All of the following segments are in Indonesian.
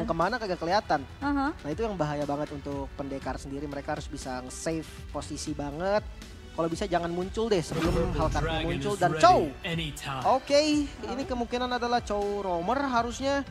kemana kagak kelihatan. Nah itu yang bahaya banget untuk pendekar sendiri. Mereka harus bisa nge-save posisi banget. Kalau bisa jangan muncul deh sebelum Hellcatnya muncul. Dan Chow. Oke, ini kemungkinan adalah Chow roamer harusnya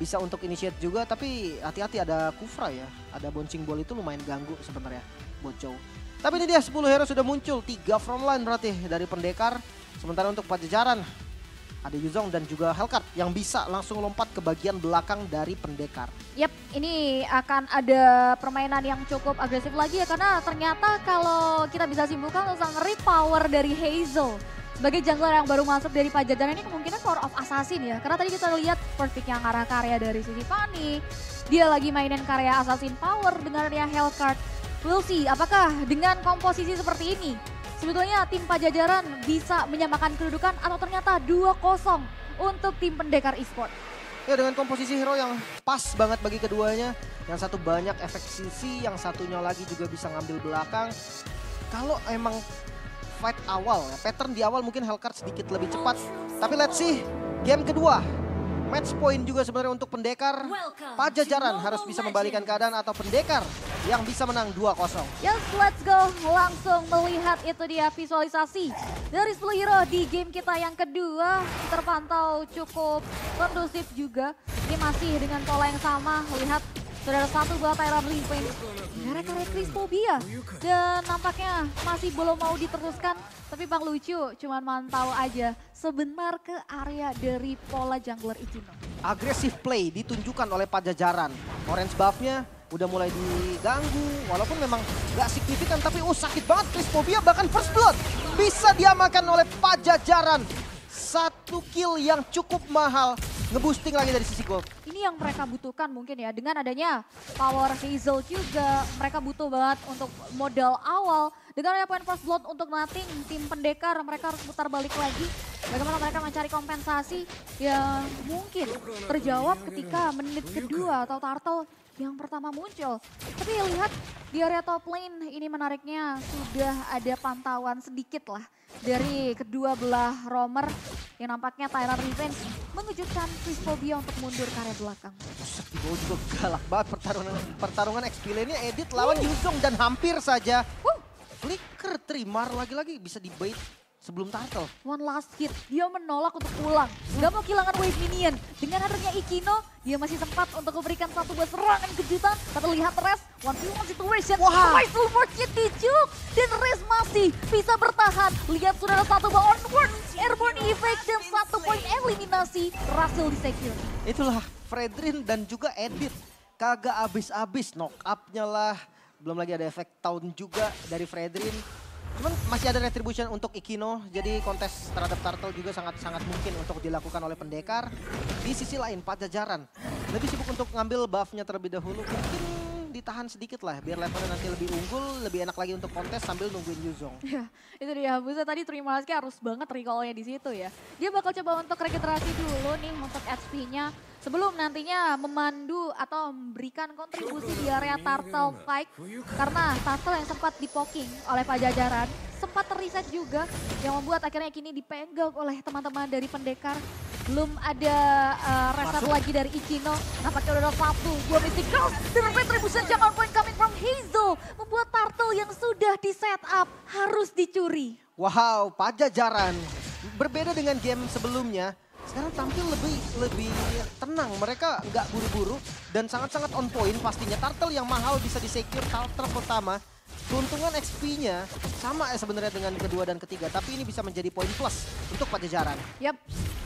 bisa untuk initiate juga. Tapi hati-hati ada Kufra ya. Ada bouncing ball itu lumayan ganggu sebenarnya buat Chow. Tapi ini dia 10 hero sudah muncul. 3 frontline berarti dari pendekar. Sementara untuk Pajajaran ada Yuzong dan juga Hellcat yang bisa langsung lompat ke bagian belakang dari pendekar. Yap, ini akan ada permainan yang cukup agresif lagi ya. Karena ternyata kalau kita bisa simpulkan tentang power dari Hazel. Sebagai jungler yang baru masuk dari Pajajaran ini kemungkinan power of assassin ya. Karena tadi kita lihat first pick yang arah karya dari sisi Fanny. Dia lagi mainin karya assassin power dengan area Hellcat. We'll see apakah dengan komposisi seperti ini sebetulnya tim Pajajaran bisa menyamakan kedudukan atau ternyata 2-0 untuk tim pendekar e-sport. Ya dengan komposisi hero yang pas banget bagi keduanya. Yang satu banyak efek sisi, yang satunya lagi juga bisa ngambil belakang. Kalau emang fight awal, pattern di awal mungkin Hellcat sedikit lebih cepat. Tapi let's see game kedua. Match point juga sebenarnya untuk pendekar. Pajajaran harus bisa membalikan keadaan atau pendekar yang bisa menang 2-0. Yes, let's go. Langsung melihat itu dia visualisasi dari 10 hero di game kita yang kedua. Terpantau cukup kondusif juga. Ini masih dengan pola yang sama. Lihat sudah ada satu buat Tyron Living. Karya Crispobia. Dan nampaknya masih belum mau diteruskan. Tapi Bang Lucu cuman mantau aja sebentar ke area dari pola jungler Ichino. Agresif play ditunjukkan oleh Pajajaran. Orange buff-nya udah mulai diganggu. Walaupun memang gak signifikan tapi sakit banget Crispobia. Bahkan first blood bisa diamankan oleh Pajajaran. 1 kill yang cukup mahal. Nge-boosting lagi dari sisi gold. Ini yang mereka butuhkan mungkin ya. Dengan adanya power Hazel juga. Mereka butuh banget untuk modal awal. Dengan adanya point first blood untuk nothing. Tim pendekar mereka harus putar balik lagi. Bagaimana mereka mencari kompensasi yang mungkin terjawab ketika menit kedua atau Turtle yang pertama muncul. Tapi lihat di area top lane ini menariknya sudah ada pantauan sedikit lah dari kedua belah roamer yang nampaknya Tyron Revenge mengejutkan Crispobia untuk mundur ke area belakang. Buset, di bawah juga galak banget pertarungan XP lane-nya Edit lawan Yuzong dan hampir saja Flicker Trimar lagi-lagi bisa dibait sebelum Turtle. One last hit, dia menolak untuk pulang. Gak mau kehilangan wave minion. Dengan adanya Ichino, dia masih sempat untuk memberikan satu buah serangan kejutan. Tapi lihat Res, 1v1 situation. Maestro Fortune dijuk. Dan Res masih bisa bertahan. Lihat sudah ada satu buah onward. Airborne effect dan 1 poin eliminasi. Berhasil di-secure. Itulah Fredrin dan juga Edit. Kagak abis-abis knock up-nya lah. Belum lagi ada efek Town juga dari Fredrin. Cuman masih ada retribution untuk Ichino, jadi kontes terhadap Turtle juga sangat mungkin untuk dilakukan oleh pendekar. Di sisi lain Pajajaran lebih sibuk untuk ngambil buff-nya terlebih dahulu. Mungkin ditahan sedikit lah biar levelnya nanti lebih unggul, lebih enak lagi untuk kontes sambil nungguin Yuzong. Ya, itu dia. Buset tadi Trimaski harus banget recall-nya di situ ya. Dia bakal coba untuk regenerasi dulu nih untuk HP-nya. Sebelum nantinya memandu atau memberikan kontribusi di area Turtle fight. Karena Turtle yang sempat dipoking oleh Pajajaran. Sempat terreset juga yang membuat akhirnya kini dipegang oleh teman-teman dari pendekar. Belum ada reset lagi dari Ichino. Nampaknya udah ada satu, dua Mystic Ghost. Dan retribution jangan point coming from Hazel. Membuat Turtle yang sudah di set up harus dicuri. Wow, Pajajaran berbeda dengan game sebelumnya. Sekarang tampil lebih tenang, mereka nggak buru-buru dan sangat-sangat on point pastinya. Turtle yang mahal bisa di-secure Turtle pertama. Keuntungan XP-nya sama ya sebenarnya dengan kedua dan ketiga, tapi ini bisa menjadi poin plus untuk Pajajaran. Yap,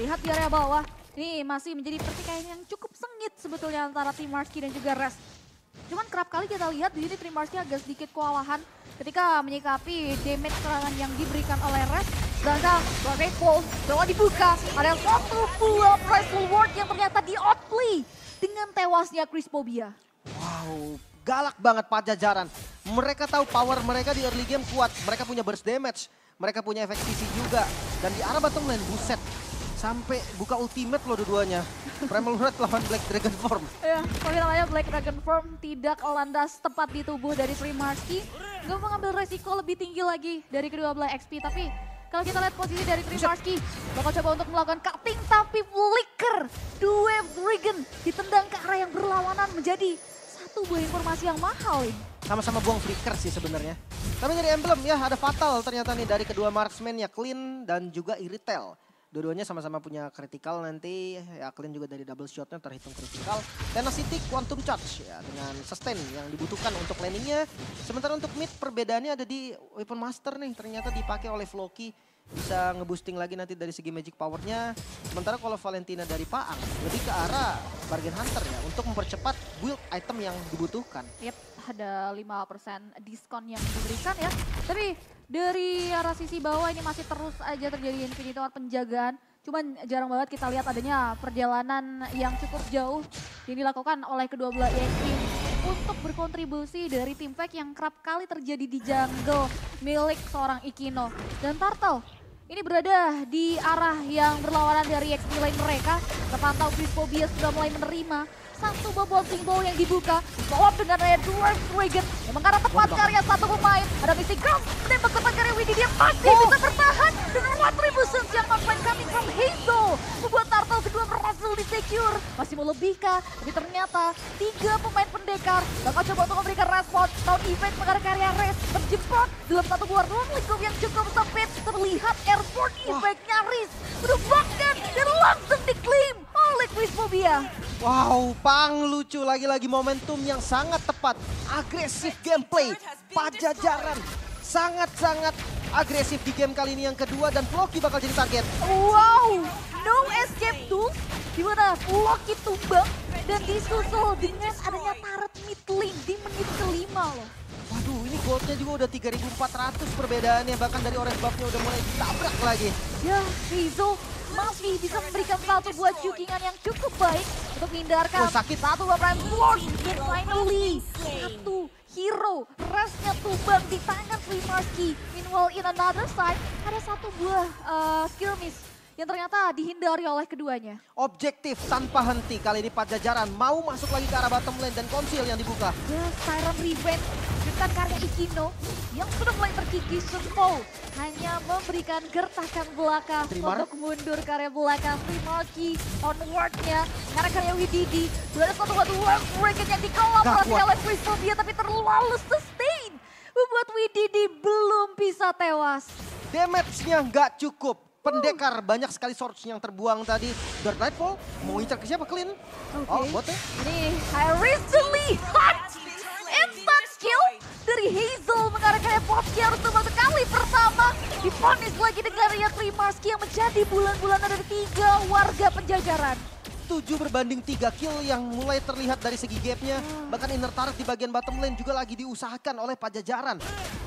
lihat di area bawah. Ini masih menjadi pertikaian yang cukup sengit sebetulnya antara Trimaski dan juga Res. Cuman kerap kali kita lihat di sini Trimaski agak sedikit kewalahan ketika menyikapi damage serangan yang diberikan oleh Res. Sedangkan Black Hole telah dibuka, ada satu buah Price Reward yang ternyata di-outplay dengan tewasnya Crispobia. Wow, galak banget Pajajaran. Mereka tahu power mereka di early game kuat, mereka punya burst damage, mereka punya efek CC juga. Dan di arah bottom lane, buset, sampai buka ultimate loh dua-duanya. Primal Red lawan Black Dragon Form. Ya, tapi namanya Black Dragon Form tidak landas tepat di tubuh dari Trimaski. Gak mengambil resiko lebih tinggi lagi dari kedua belah XP, tapi Kalau kita lihat posisi dari Trimarski, bakal coba untuk melakukan cutting tapi flicker. Dua Brigand ditendang ke arah yang berlawanan menjadi satu buah informasi yang mahal ini. Sama-sama buang flicker sih sebenarnya. Tapi dari emblem ya ada fatal ternyata nih dari kedua marksman ya Clean dan juga Iritel. Dua-duanya sama-sama punya critical nanti, ya Clean juga dari double shotnya terhitung critical. Tenacity Quantum Charge ya dengan sustain yang dibutuhkan untuk landingnya. Sementara untuk mid perbedaannya ada di Weapon Master nih, ternyata dipakai oleh Floki. Bisa nge-boosting lagi nanti dari segi magic powernya. Sementara kalau Valentina dari Paang lebih ke arah Bargain Hunter ya untuk mempercepat build item yang dibutuhkan. Yep, ada 5% diskon yang diberikan ya. Tapi dari arah sisi bawah ini masih terus aja terjadi Infinity War penjagaan. Cuman jarang banget kita lihat adanya perjalanan yang cukup jauh yang dilakukan oleh kedua belah EXP untuk berkontribusi dari tim fight yang kerap kali terjadi di jungle milik seorang Ikino. Dan Turtle ini berada di arah yang berlawanan dari EXP lane mereka. Terpantau Crisphobia sudah mulai menerima satu bouncing ball yang dibuka. Follow up dengan Red Dwarf Dragon yang mengarah tepat karya satu pemain. Ada Mystic Girls menembak tepat karya Widdy, dia masih bisa bertahan dengan Retributions yang non-point coming from Hazel. Membuat Turtle kedua berhasil di-secure. Masih mau lebih kah? Tapi ternyata 3 pemain pendekar bakal coba untuk memberikan respon. Tahun event mengarah karya Res terjebak dalam satu buah ruang lingkup yang cukup sempit. Terlihat airborne effect nyaris merupakan dan langsung diklaim oleh Crisphobia. Wow, Pang lucu lagi-lagi momentum yang sangat tepat. Agresif gameplay, Pajajaran sangat-sangat agresif di game kali ini yang kedua dan Floki bakal jadi target. Wow, no escape tools di mana Floki tumbang dan disusul dengan adanya turret mid lane di menit kelima loh. Waduh, ini goldnya juga udah 3.400 perbedaannya, bahkan dari orange buff-nya udah mulai ditabrak lagi. Ya, Hazel masih bisa memberikan satu buah jukingan yang cukup baik untuk menghindarkan satu buah Prime Force. Dan finally, satu hero restnya tumbang di tangan Trimarski. Meanwhile, in another side, ada satu buah skill miss yang ternyata dihindari oleh keduanya. Objektif tanpa henti, kali ini Pajajaran mau masuk lagi ke arah bottom lane dan konsil yang dibuka. The Siren Revenge dengan karya Ikino yang sudah mulai terkikis. Sunfall hanya memberikan gertakan belakang untuk mundur ke area belakang. Trimarki onwardnya karena karya Wididi. Sudah ada satu World Breaking yang dikolaborasi oleh Crisphobia tapi terlalu sustain. Membuat Wididi belum bisa tewas. Damage-nya nggak cukup. Pendekar banyak sekali swords yang terbuang tadi. Dark Nightfall mau ngincar ke siapa? Clean. Oh, botnya. Ini recently hot instant kill dari Hazel mengarah ke Popski harus tumbang sekali pertama. Diponis lagi dengan Ria Trimarski yang menjadi bulan-bulanan dari 3 warga penjajaran. 7 berbanding 3 kill yang mulai terlihat dari segi gapnya. Bahkan inner turret di bagian bottom lane juga lagi diusahakan oleh Pajajaran.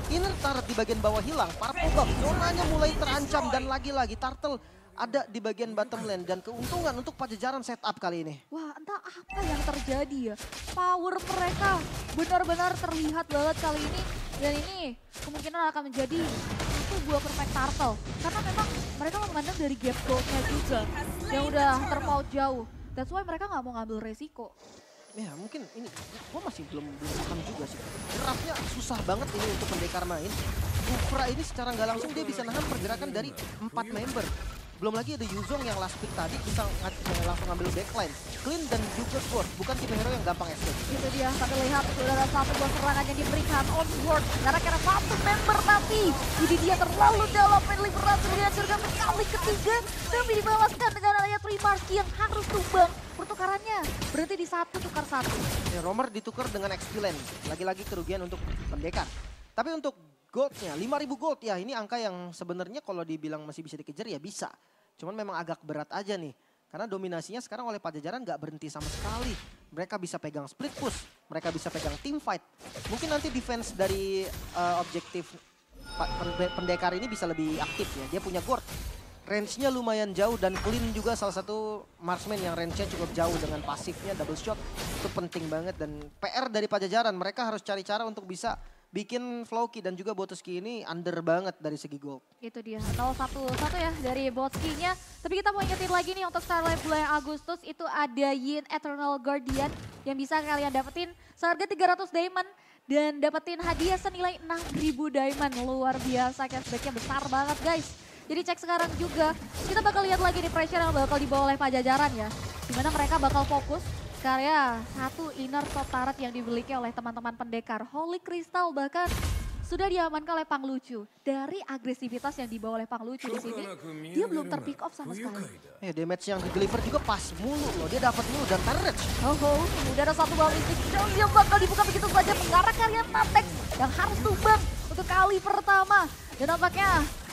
Inner turret di bagian bawah hilang, Purple Buff zonanya mulai terancam dan lagi-lagi Turtle ada di bagian bottom lane. Dan keuntungan untuk Pajajaran setup kali ini. Wah, entah apa yang terjadi ya. Power mereka benar-benar terlihat banget kali ini. Dan ini kemungkinan akan menjadi satu buah perfect Turtle. Karena memang mereka memandang dari gap goldnya juga yang udah terpaut jauh. That's why mereka nggak mau ngambil resiko. Ya mungkin ini, gue masih belum paham juga sih. Draftnya susah banget ini untuk pendekar main. Kufra ini secara nggak langsung dia bisa nahan pergerakan dari 4 member. Belum lagi ada Yuzong yang last pick tadi bisa langsung ngambil backline. Clean dan juga Sword, bukan tipe hero yang gampang escape. Itu dia, tapi lihat sudah ada satu buah serangan yang diberikan onward. Karena satu member nanti. Jadi dia terlalu dalam, Medley berhasil dihancurkan kali ketiga. Tapi dibalaskan dengan adanya Trimarski yang harus tumbang. Pertukarannya berarti di 1 tukar 1. Ya, Romer ditukar dengan XP lane. Lagi-lagi kerugian untuk pendekar. Tapi untuk goldnya, 5.000 gold ya ini angka yang sebenarnya kalau dibilang masih bisa dikejar ya bisa. Cuman memang agak berat aja nih. Karena dominasinya sekarang oleh Pajajaran nggak berhenti sama sekali. Mereka bisa pegang split push, mereka bisa pegang team fight. Mungkin nanti defense dari objektif pendekar ini bisa lebih aktif ya. Dia punya Gord. Range-nya lumayan jauh dan Clean juga salah satu marksman yang range-nya cukup jauh dengan pasifnya double shot. Itu penting banget dan PR dari Pajajaran. Mereka harus cari cara untuk bisa bikin Floki dan juga Botuski ini under banget dari segi gold. Itu dia, 0-1 ya dari Botuski-nya. Tapi kita mau ingetin lagi nih untuk Starlight bulan Agustus itu ada Yin Eternal Guardian yang bisa kalian dapetin seharga 300 diamond. Dan dapetin hadiah senilai 6.000 diamond. Luar biasa, cashback-nya besar banget guys. Jadi cek sekarang juga, kita bakal lihat lagi nih pressure yang bakal dibawa oleh Pajajaran ya. Dimana mereka bakal fokus karya satu inner top turret yang dimiliki oleh teman-teman pendekar. Holy Crystal bahkan sudah diamankan oleh Panglucu. Dari agresivitas yang dibawa oleh Panglucu di sini, dia belum terpick off sama sekali. Damage yang di-deliver juga pas mulu loh. Dia dapat mulu dan turret. Udah ada satu bal mistik yang bakal dibuka begitu saja. Mengarah karya Natex yang harus tumbang untuk kali pertama. Dan nampaknya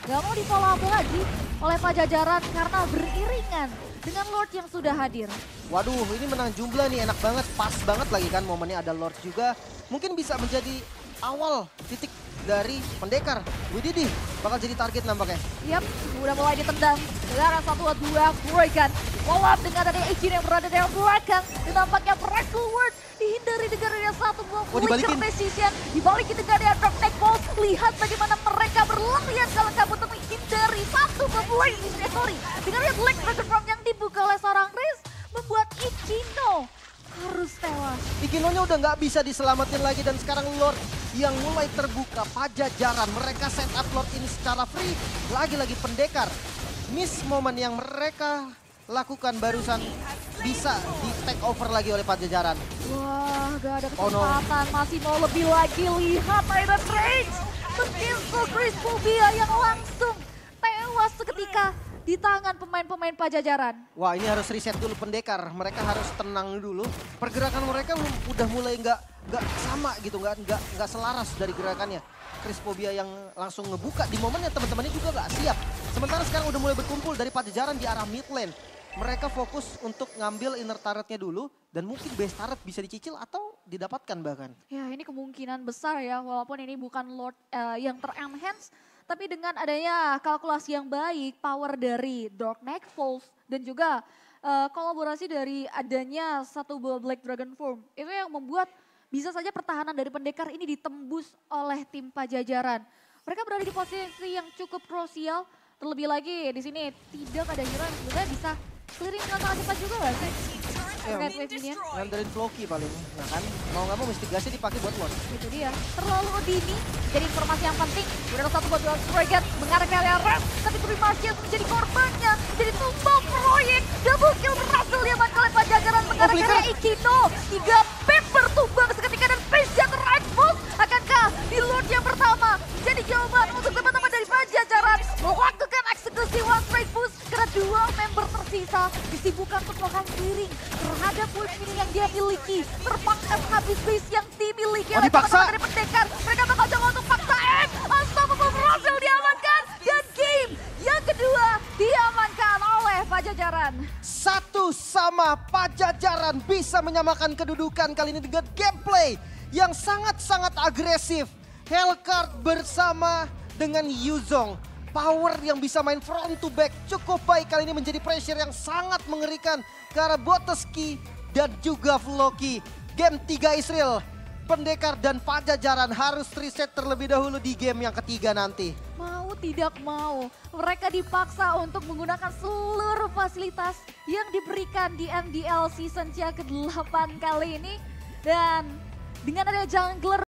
gak mau di-follow up lagi oleh Pajajaran karena beriringan dengan Lord yang sudah hadir. Waduh, ini menang jumlah nih, enak banget. Pas banget lagi kan momennya ada Lord juga. Mungkin bisa menjadi awal titik dari pendekar. Wididih bakal jadi target nampaknya. Yap, udah mulai ditendang. Sekarang 1-2 Broikan. Follow up dengan ada Ejin yang berada di belakang. Dan nampaknya Word dihindari dengan ada satu buah flicker precision. Dibalikin dengan ada drop tech pulse. Lihat bagaimana mereka berlarian kalau kabut untuk menghindari satu buah dengan lihat Black Dragon Farm yang dibuka oleh seorang Riz. Membuat Ichino harus tewas. Ichino-nya udah nggak bisa diselamatin lagi dan sekarang Lord yang mulai terbuka. Pajajaran mereka set up Lord ini secara free. Lagi-lagi pendekar. Miss momen yang mereka lakukan barusan bisa di take over lagi oleh Pajajaran. Wah, gak ada kesempatan. Masih mau lebih lagi. Lihat Iron Rage. Menginsul Crispobia yang langsung tewas seketika di tangan pemain-pemain Pajajaran. Wah, ini harus reset dulu pendekar. Mereka harus tenang dulu. Pergerakan mereka udah mulai nggak sama gitu, nggak selaras dari gerakannya. Crispobia yang langsung ngebuka di momennya teman-temannya juga nggak siap. Sementara sekarang udah mulai berkumpul dari Pajajaran di arah mid lane. Mereka fokus untuk ngambil inner turretnya dulu dan mungkin base turret bisa dicicil atau didapatkan bahkan. Ya, ini kemungkinan besar ya, walaupun ini bukan Lord yang ter-enhance. Tapi dengan adanya kalkulasi yang baik, power dari Dark Nightfalls dan juga kolaborasi dari adanya satu buah Black Dragon Form. Itu yang membuat bisa saja pertahanan dari pendekar ini ditembus oleh tim Pajajaran. Mereka berada di posisi yang cukup krusial. Terlebih lagi di sini tidak ada hero yang sebenarnya bisa clearing dengan sangat cepat juga gak sih? Nganterin Floki paling. Nah kan, mau nggak mau mistigasi dipakai buat Lord. Itu dia, terlalu dini. Jadi informasi yang penting, udah ada satu buat Dragon mengarah ke area Ram. Tapi Trimarchius menjadi korbannya, jadi tumbang proyek. Double kill berhasil diamankan oleh Pajajaran mengarah ke area Ichino. 3 pepper tumbang seketika dan Patient Rifle. Akankah di Lord yang pertama jadi jawaban untuk teman-teman dari Pajajaran melakukan eksekusi One Strike Boost karena 2 member tersisa disibukkan untuk melakukan clearing terhadap push mini yang dia miliki. Terpaksa habis base yang dimiliki oleh teman-teman dari pendekar. Mereka bakal coba untuk paksa M. Unstoppable berhasil diamankan dan game yang kedua diamankan oleh Pajajaran. Satu sama Pajajaran bisa menyamakan kedudukan kali ini dengan gameplay yang sangat-sangat agresif. Hellcard bersama dengan Yuzong. Power yang bisa main front to back cukup baik kali ini menjadi pressure yang sangat mengerikan ke arah Boteski dan juga Floki. Game 3 Israel, pendekar dan Pajajaran harus reset terlebih dahulu di game yang ketiga nanti. Mau tidak mau, mereka dipaksa untuk menggunakan seluruh fasilitas yang diberikan di MDL season ke-8 kali ini. Dan dengan adanya jungler